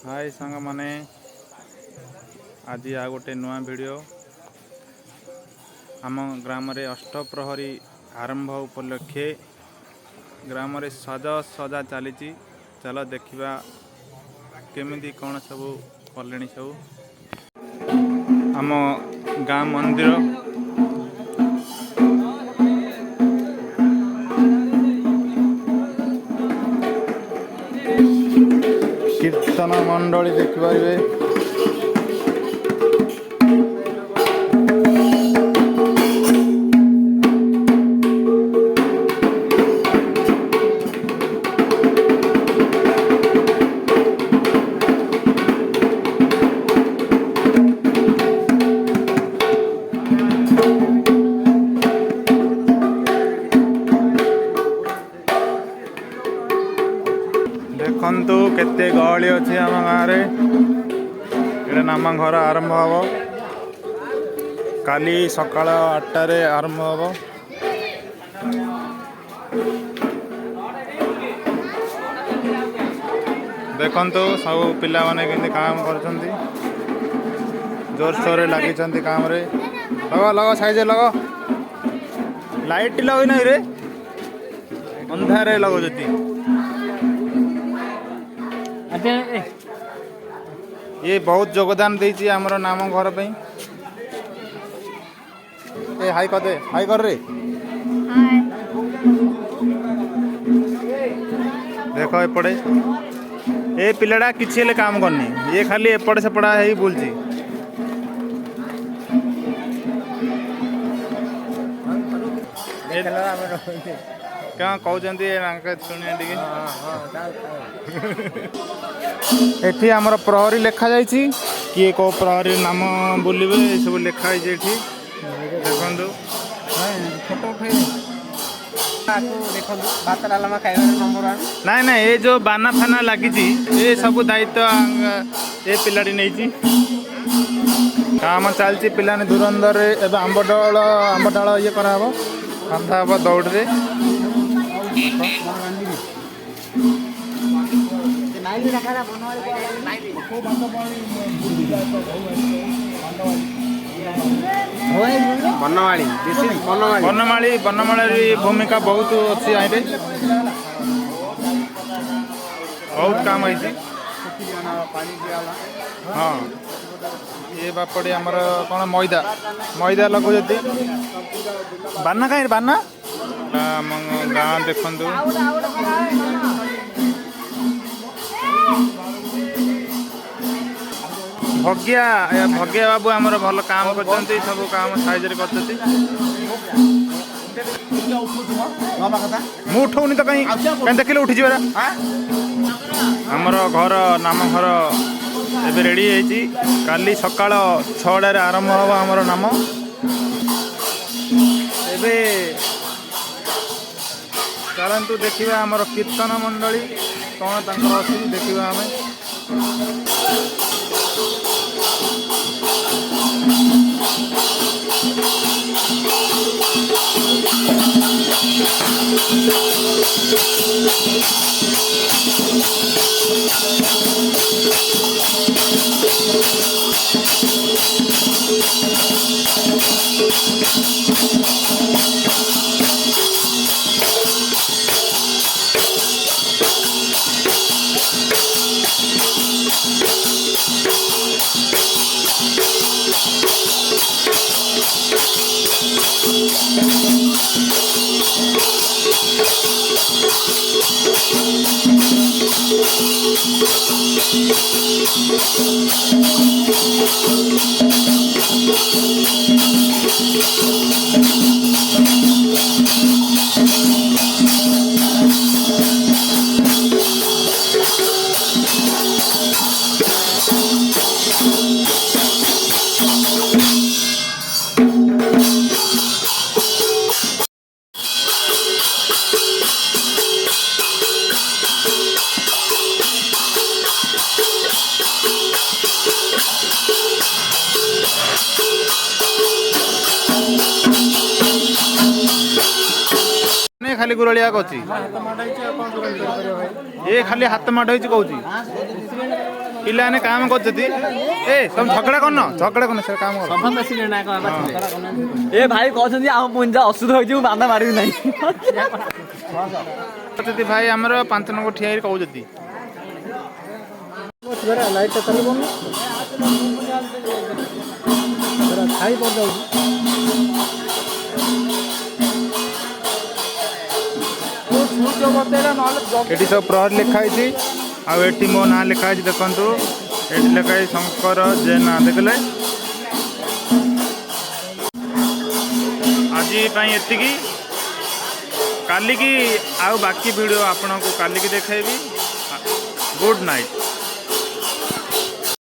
हाय सांग माने आज आ गोटे नुआ वीडियो आम ग्राम रे अष्टप्रहरी आरंभ उपलक्षे ग्राम रे सजा सजा चली चल देखा केमिति कौन सब कले सब आम गाँ मंदिर कीर्तन मंडली देखिपारे देखु केते गहली अच्छी आम गाँव ये नाम घर आरंभ हम काली सकाळ 8 आरंभ हम देखु सब पिला माने केमती काम कर जोरसोर लगी काम रे लग लग साइज लग लाइट लगे ना रे अंधारे लगुच ये बहुत योगदान देती आमर नाम घर पे ए हाई कर दे हाई कर रे देख एपटे ए पिलाटा किसी काम करनी ये खाली एपटे सेपटा है बुलची क्या कहते शुणी एठी आमर प्रहरी लिखा जाइए किए को प्रहरी नाम बोलिबे सब लिखाई देखु नाई ना ये जो बाना फाना लगी ये सब दायित्व ये पिलाटी नहीं काम चलती पिलाने धुरंधर आंबडाल ये कराब बंधा हम दौड़े बनमाली बनमाली भूमिका बहुत अच्छी आए बहुत काम है हाँ ये बापड़े आमर कौन मैदा मैदा लगुच बाना कहीं बाना आम गाँ देखु भग्या भग्या बाबू आमर भल काम कर सब काम साइज उठौनी तो कहीं कहीं देखिले उठी आमर घर नाम घर एबे रेडी है काली सकाळ 6 आरंभ हम आमर नाम एबे चलतु देखा आमर कीर्तन मंडली कौन तंकर अच्छी देखा आम खाली गुरलिया कहूँ ये खाली हाथ माड़ कहूँ ପିଲାମାନେ କାମ କରୁଛନ୍ତି ଏ ତମେ ଝଗଡ଼ା କରୁନ ସେ କାମ କର ଏ ଭାଇ କହୁଛନ୍ତି ଆମ ପୁଞ୍ଜା ଅସୁଧ ହେଇଯିବ ବାନ୍ଧା ମାରିବି ନାହିଁ କହୁଛନ୍ତି ଭାଇ ଆମର 5 ନମ୍ବର ଠିଆ ହେଇକି କହୁଛନ୍ତି ଲାଇଟ୍ଟା ଚାଲିବନି ଛାଇ ପଡ଼ିଯାଉଛି ଏଠି ସବୁ ପ୍ରହରୀ ଲେଖା ହେଇଛି ଆଉ ଏଠି ମୋ ନାଁ ଲେଖା ହେଇଛି ଦେଖନ୍ତୁ ଏଠି ଲେଖା ହେଇଛି ଶଙ୍କର ଜେନା ଦେଖିଲେ ଆଜି ପାଇଁ ଏତିକି କାଲିକି ଆଉ ବାକି ଭିଡ଼ିଓ ଆପଣଙ୍କୁ କାଲିକି ଦେଖାଇବି ଗୁଡ୍ ନାଇଟ୍।